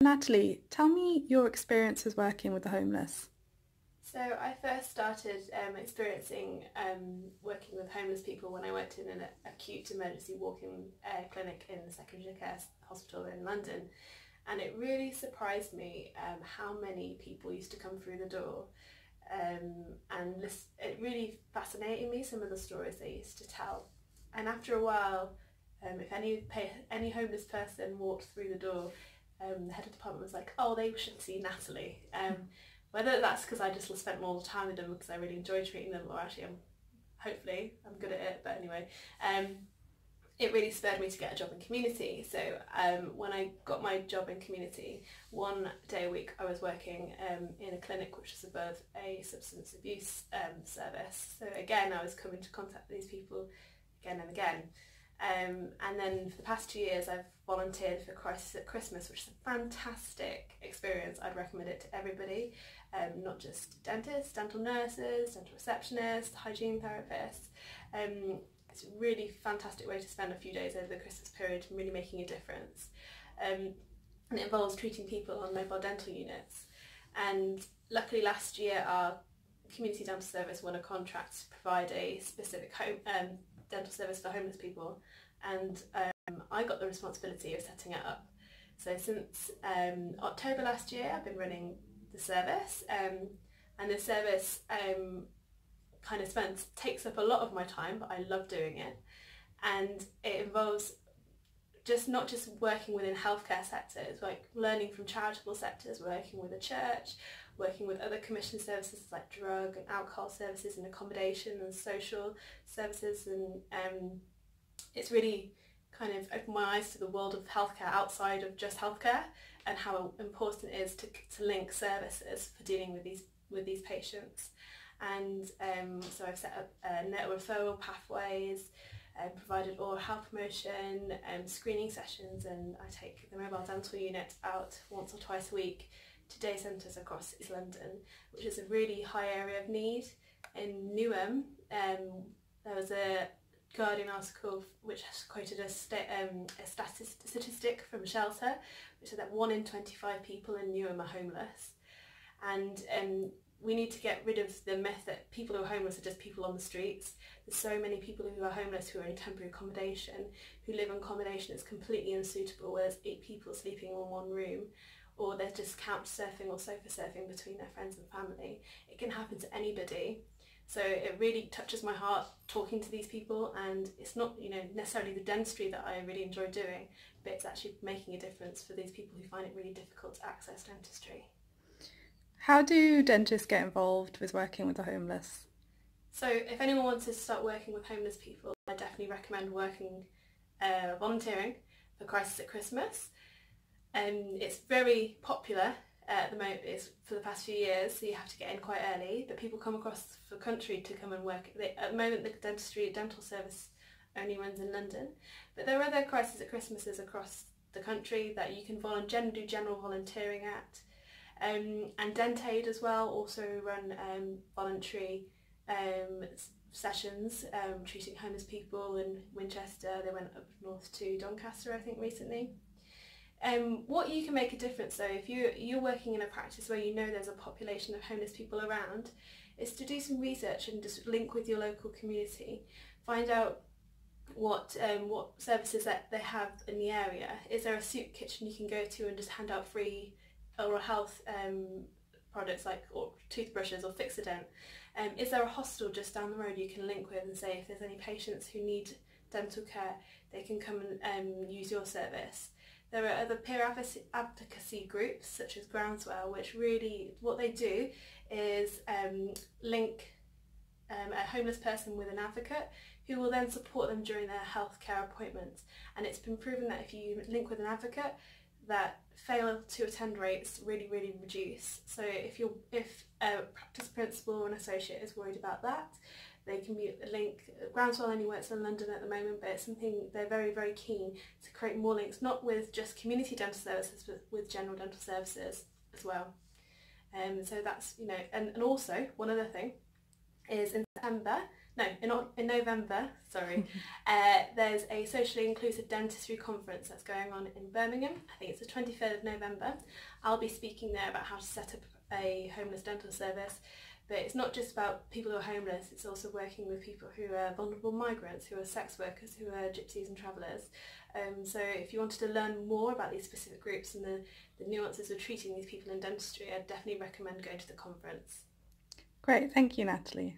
Natalie, tell me your experiences working with the homeless. So I first started experiencing working with homeless people when I worked in an acute emergency walk-in clinic in the secondary care hospital in London, and it really surprised me how many people used to come through the door, and it really fascinated me, some of the stories they used to tell. And after a while, if any homeless person walked through the door, the head of the department was like, "Oh, they should see Natalie." Whether that's because I just spent more time with them because I really enjoy treating them, or actually hopefully I'm good at it, but anyway, it really spurred me to get a job in community. So when I got my job in community, one day a week I was working in a clinic which was above a substance abuse service. So again, I was coming to contact these people again and again. And then for the past 2 years I've volunteered for Crisis at Christmas, which is a fantastic experience. I'd recommend it to everybody, not just dentists, dental nurses, dental receptionists, hygiene therapists. It's a really fantastic way to spend a few days over the Christmas period and really making a difference. And it involves treating people on mobile dental units. And luckily last year our community dental service won a contract to provide a specific dental service for homeless people, and I got the responsibility of setting it up. So since October last year I've been running the service, and the service kind of takes up a lot of my time, but I love doing it. And it involves not just working within healthcare sectors, like learning from charitable sectors, working with a church, working with other commission services like drug and alcohol services and accommodation and social services, and it's really kind of opened my eyes to the world of healthcare outside of just healthcare, and how important it is to link services for dealing with these patients. And so I've set up net referral pathways, provided oral health promotion, screening sessions, and I take the mobile dental unit out once or twice a week to day centres across East London, which is a really high area of need. In Newham, there was a Guardian article which quoted a statistic from a shelter which said that 1 in 25 people in Newham are homeless. And we need to get rid of the myth that people who are homeless are just people on the streets. There's so many people who are homeless who are in temporary accommodation, who live in accommodation that's completely unsuitable, where there's 8 people sleeping in one room, or they're just couch surfing or sofa surfing between their friends and family. It can happen to anybody. So it really touches my heart talking to these people, and it's not, necessarily the dentistry that I really enjoy doing, but it's actually making a difference for these people who find it really difficult to access dentistry. How do dentists get involved with working with the homeless? So if anyone wants to start working with homeless people, I definitely recommend volunteering for Crisis at Christmas. It's very popular at the moment. It's for the past few years, so you have to get in quite early, but people come across the country to come and work. At the moment the dental service only runs in London, but there are other Crisis at Christmases across the country that you can do general volunteering at. And DentAid as well also run voluntary sessions treating homeless people in Winchester. They went up north to Doncaster, I think, recently. What you can make a difference though, if you're working in a practice where you know there's a population of homeless people around, is to do some research and just link with your local community. Find out what services that they have in the area. Is there a soup kitchen you can go to and just hand out free oral health products like toothbrushes or Fix-A-Dent? Is there a hostel just down the road you can link with and say if there's any patients who need dental care, they can come and use your service? There are other peer advocacy groups such as Groundswell, which really, what they do is link a homeless person with an advocate who will then support them during their healthcare appointments. And it's been proven that if you link with an advocate, that fail to attend rates really reduce. So if a practice principal or an associate is worried about that, they can be a link. Groundswell only works in London at the moment, but it's something they're very keen to create more links, not with just community dental services, but with general dental services as well. So that's, and also one other thing is in September in November, sorry, there's a socially inclusive dentistry conference that's going on in Birmingham. I think it's the 23rd of November. I'll be speaking there about how to set up a homeless dental service. But it's not just about people who are homeless, it's also working with people who are vulnerable migrants, who are sex workers, who are gypsies and travellers. So if you wanted to learn more about these specific groups and the nuances of treating these people in dentistry, I'd definitely recommend going to the conference. Great, thank you, Natalie.